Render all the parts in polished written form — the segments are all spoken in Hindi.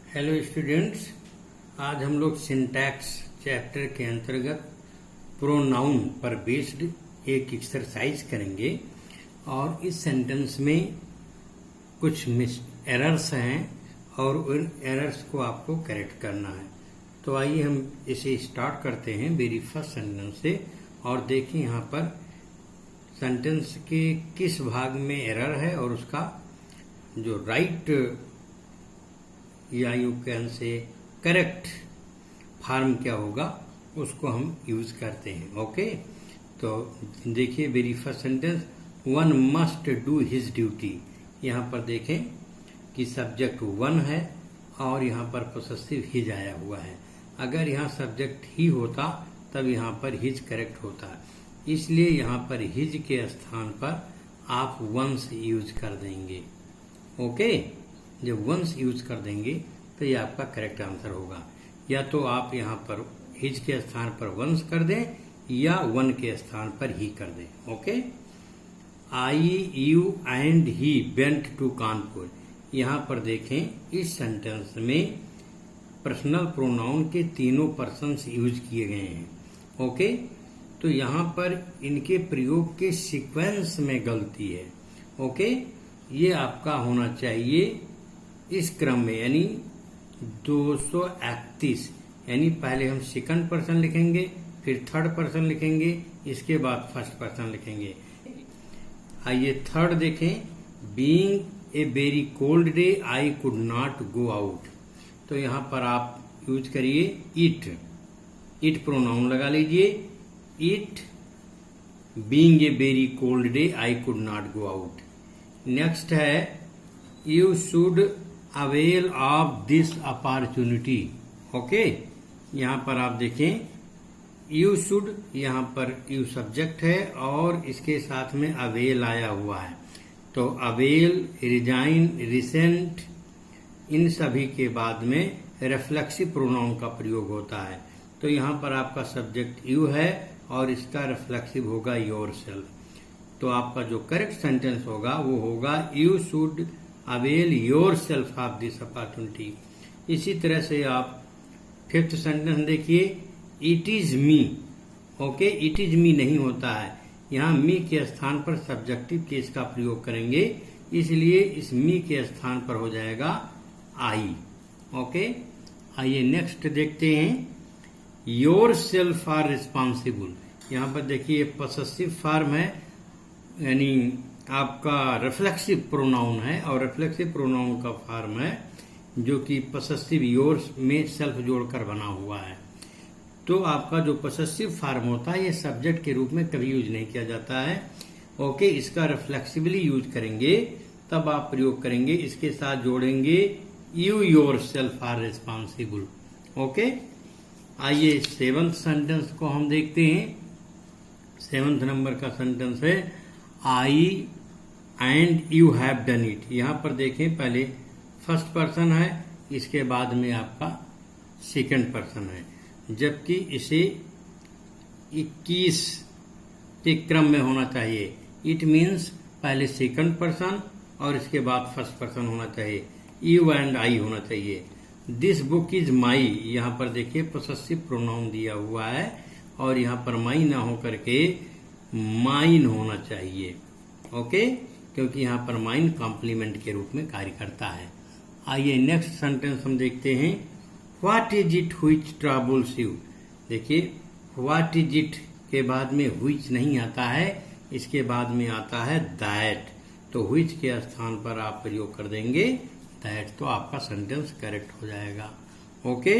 हेलो स्टूडेंट्स, आज हम लोग सिंटैक्स चैप्टर के अंतर्गत प्रोनाउन पर बेस्ड एक एक्सरसाइज करेंगे और इस सेंटेंस में कुछ एरर्स हैं और उन एरर्स को आपको करेक्ट करना है। तो आइए हम इसे स्टार्ट करते हैं वेरी फर्स्ट सेंटेंस से और देखें यहाँ पर सेंटेंस के किस भाग में एरर है और उसका जो राइट या you can say correct form क्या होगा उसको हम यूज करते हैं। ओके, तो देखिए very first sentence, one must do his duty. यहाँ पर देखें कि सब्जेक्ट वन है और यहाँ पर पोसेसिव हिज आया हुआ है। अगर यहाँ सब्जेक्ट ही होता तब यहाँ पर हिज करेक्ट होता, इसलिए यहाँ पर हिज के स्थान पर आप वंस यूज कर देंगे। ओके, जब वंस यूज कर देंगे तो ये आपका करेक्ट आंसर होगा। या तो आप यहाँ पर हिज के स्थान पर वंस कर दें या वन के स्थान पर ही कर दें। Okay, I you and he went to Kanpur. यहाँ पर देखें इस सेंटेंस में पर्सनल प्रोनाउन के तीनों पर्सन्स यूज किए गए हैं। ओके, तो यहाँ पर इनके प्रयोग के सीक्वेंस में गलती है। ओके, ये आपका होना चाहिए इस क्रम में, यानी 231, यानी पहले हम सेकंड पर्सन लिखेंगे, फिर थर्ड पर्सन लिखेंगे, इसके बाद फर्स्ट पर्सन लिखेंगे। आइए थर्ड देखें, being a very cold day I could not go out. तो यहाँ पर आप यूज करिए इट, इट प्रोनाउन लगा लीजिए। It being a very cold day I could not go out. Next है, you should avail of this opportunity. Okay, यहाँ पर आप देखें यू शुड, यहाँ पर यू सब्जेक्ट है और इसके साथ में अवेल आया हुआ है। तो अवेल, रिजाइन, रिसेंट, इन सभी के बाद में रिफ्लेक्सिव प्रोनाउन का प्रयोग होता है। तो यहाँ पर आपका सब्जेक्ट यू है और इसका रिफ्लेक्सिव होगा योरसेल्फ। तो आपका जो करेक्ट सेंटेंस होगा वो होगा you should avail your self of this opportunity. इसी तरह से आप फिफ्थ सेंटेंस देखिए, it is me. Okay, it is me नहीं होता है, यहाँ मी के स्थान पर सब्जेक्टिव केस का प्रयोग करेंगे, इसलिए इस मी के स्थान पर हो जाएगा आई। ओके, आइए नेक्स्ट देखते हैं, योर सेल्फ आर रिस्पॉन्सिबल। यहाँ पर देखिए पोसेसिव फॉर्म है, यानी आपका रिफ्लेक्सिव प्रोनाउन है और रिफ्लेक्सिव प्रोनाउन का फॉर्म है जो कि पोसेसिव योर्स में सेल्फ जोड़कर बना हुआ है। तो आपका जो पोसेसिव फॉर्म होता है ये सब्जेक्ट के रूप में कभी यूज नहीं किया जाता है। ओके, इसका रिफ्लेक्सिवली यूज करेंगे तब आप प्रयोग करेंगे, इसके साथ जोड़ेंगे you yourself are responsible. Okay, आइए सेवंथ सेंटेंस को हम देखते हैं। सेवंथ नंबर का सेंटेंस है, I and you have done it. यहाँ पर देखें पहले फर्स्ट पर्सन है, इसके बाद में आपका सेकंड पर्सन है, जबकि इसे 21 के क्रम में होना चाहिए। इट मीन्स पहले सेकंड पर्सन और इसके बाद फर्स्ट पर्सन होना चाहिए, यू एंड आई होना चाहिए। दिस बुक इज माई, यहाँ पर देखिए पोसेसिव प्रोनाउन दिया हुआ है और यहाँ पर माई ना हो करके माइन होना चाहिए। ओके, क्योंकि यहाँ पर माइन कॉम्प्लीमेंट के रूप में कार्य करता है। आइए नेक्स्ट सेंटेंस हम देखते हैं, what is it which troubles you. देखिए व्हाट इज इट के बाद में व्हिच नहीं आता है, इसके बाद में आता है दैट। तो व्हिच के स्थान पर आप प्रयोग कर देंगे दैट, तो आपका सेंटेंस करेक्ट हो जाएगा। Okay,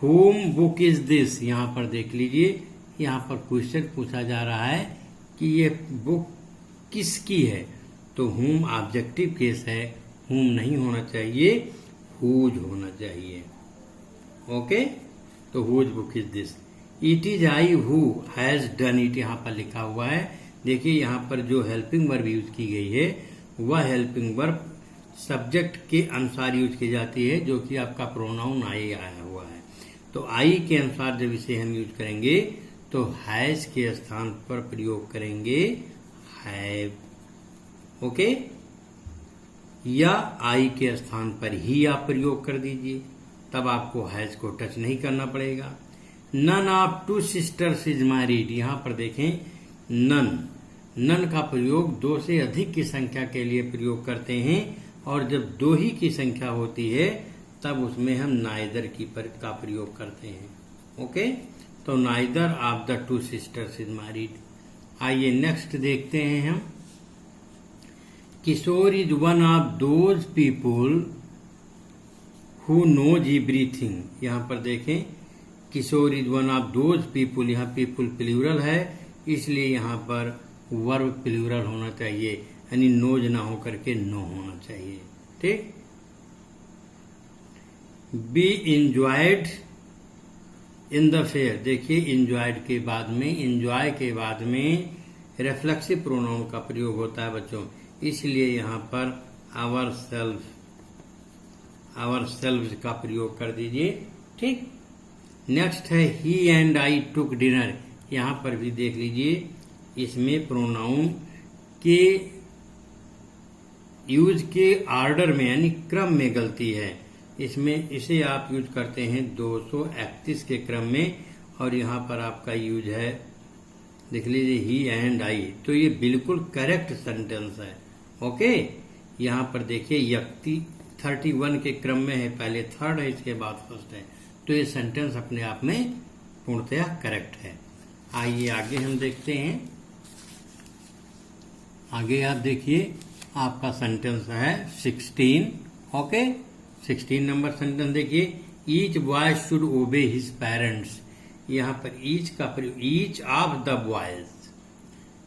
home book is this. यहाँ पर देख लीजिए, यहाँ पर क्वेश्चन पूछा जा रहा है कि ये बुक किसकी है। तो होम ऑब्जेक्टिव केस है, होम नहीं होना चाहिए, हुज होना चाहिए। ओके, तो whose book is this. It is I who has done it, यहाँ पर लिखा हुआ है। देखिए यहाँ पर जो हेल्पिंग वर्ब यूज की गई है वह हेल्पिंग वर्ब सब्जेक्ट के अनुसार यूज की जाती है, जो कि आपका प्रोनाउन आई आया हुआ है। तो आई के अनुसार जब इसे हम यूज करेंगे तो हैज के स्थान पर प्रयोग करेंगे हैव। ओके, या आई के स्थान पर ही आप प्रयोग कर दीजिए, तब आपको हैज को टच नहीं करना पड़ेगा। None of two sisters is married, यहाँ पर देखें नन का प्रयोग दो से अधिक की संख्या के लिए प्रयोग करते हैं, और जब दो ही की संख्या होती है तब उसमें हम नाइदर का प्रयोग करते हैं। ओके, तो neither of the two sisters is married. आइए नेक्स्ट देखते हैं हम। Kishore is one of those people who knows everything. यहाँ पर देखें Kishore is one of those people, यहाँ पीपुल प्लूरल है, इसलिए यहाँ पर वर्ब प्लूरल होना चाहिए, यानी नोज ना हो करके नो होना चाहिए। ठीक। B enjoyed in the fair, देखिए इंजॉयड के बाद में, इंजॉय के बाद में रिफ्लेक्सिव प्रोनाउन का प्रयोग होता है बच्चों, इसलिए यहाँ पर आवर सेल्व्स का प्रयोग कर दीजिए। ठीक। नेक्स्ट है ही एंड आई टुक डिनर, यहाँ पर भी देख लीजिए इसमें प्रोनाउन के यूज के ऑर्डर में यानी क्रम में गलती है। इसमें इसे आप यूज करते हैं 231 के क्रम में, और यहाँ पर आपका यूज है देख लीजिए ही एंड आई, तो ये बिल्कुल करेक्ट सेंटेंस है। ओके, यहाँ पर देखिए व्यक्ति 31 के क्रम में है, पहले थर्ड है, इसके बाद फर्स्ट है, तो ये सेंटेंस अपने आप में पूर्णतया करेक्ट है। आइए आगे हम देखते हैं। आगे आप देखिए आपका सेंटेंस है 16। ओके, 16 नंबर सेंटेंस देखिए, each boy should obey his parents. यहाँ पर ईच का प्रयोग, ईच ऑफ द बॉयज,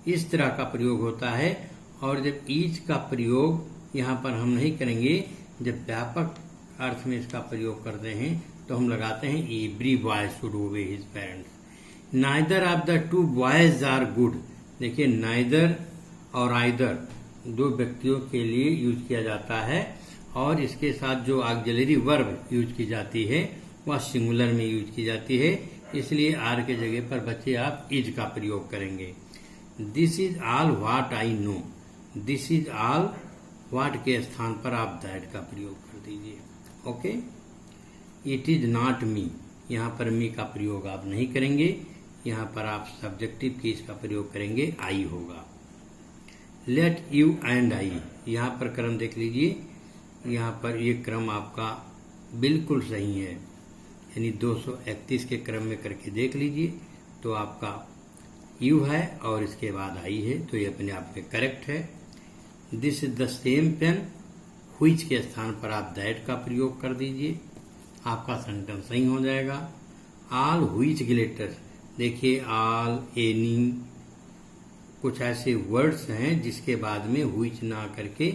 इस तरह का प्रयोग होता है। और जब ईच का प्रयोग यहाँ पर हम नहीं करेंगे, जब व्यापक अर्थ में इसका प्रयोग करते हैं तो हम लगाते हैं every boy should obey his parents. Neither of the two boys are good, देखिए नाइदर और आइदर दो व्यक्तियों के लिए यूज किया जाता है, और इसके साथ जो ऑक्सिलरी वर्ब यूज की जाती है वह सिंगुलर में यूज की जाती है, इसलिए आर के जगह पर बच्चे आप इज का प्रयोग करेंगे। This is all what I know, this is all what के स्थान पर आप दैट का प्रयोग कर दीजिए। Okay, it is not me, यहाँ पर मी का प्रयोग आप नहीं करेंगे, यहाँ पर आप सब्जेक्टिव केस का प्रयोग करेंगे, आई होगा। लेट यू एंड आई, यहाँ पर क्रम देख लीजिए, यहाँ पर ये क्रम आपका बिल्कुल सही है, यानी 231 के क्रम में करके देख लीजिए, तो आपका यू है और इसके बाद आई है, तो ये अपने आप में करेक्ट है। This is the same pen, which के स्थान पर आप दैट का प्रयोग कर दीजिए, आपका सेंटेंस सही हो जाएगा। ऑल व्हिच ग्लिटर्स, देखिए ऑल, एनी, कुछ ऐसे वर्ड्स हैं जिसके बाद में व्हिच ना करके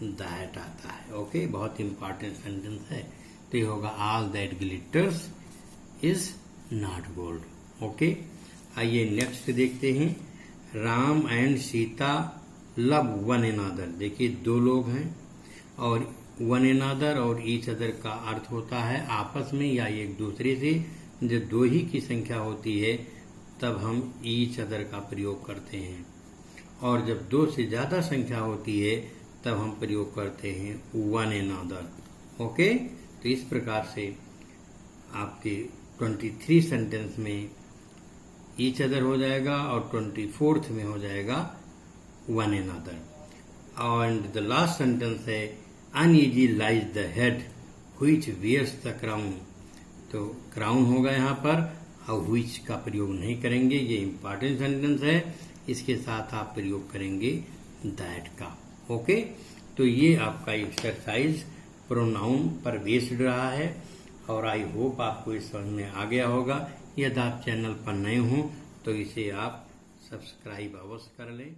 दैट आता है। ओके, बहुत इंपॉर्टेंट सेंटेंस है, तो ये होगा all that glitters is not gold. Okay, आइए नेक्स्ट देखते हैं। Ram and Sita love one another, देखिए दो लोग हैं, और वन अनदर और ईच अदर का अर्थ होता है आपस में या एक दूसरे से। जब दो ही की संख्या होती है तब हम ईच अदर का प्रयोग करते हैं, और जब दो से ज्यादा संख्या होती है तब हम प्रयोग करते हैं वन अनदर। ओके, तो इस प्रकार से आपके 23 सेंटेंस में ईच अदर हो जाएगा और 24th में हो जाएगा one another. And the last sentence है uneasy lies the head which wears the crown, तो क्राउन होगा यहाँ पर, और व्हिच का प्रयोग नहीं करेंगे, ये इंपॉर्टेंट सेंटेंस है, इसके साथ आप प्रयोग करेंगे दैट का। ओके, तो ये आपका एक्सरसाइज प्रोनाउन पर बेस्ड रहा है, और आई होप आपको इस समझ में आ गया होगा। यदि आप चैनल पर नए हों तो इसे आप सब्सक्राइब अवश्य कर लें।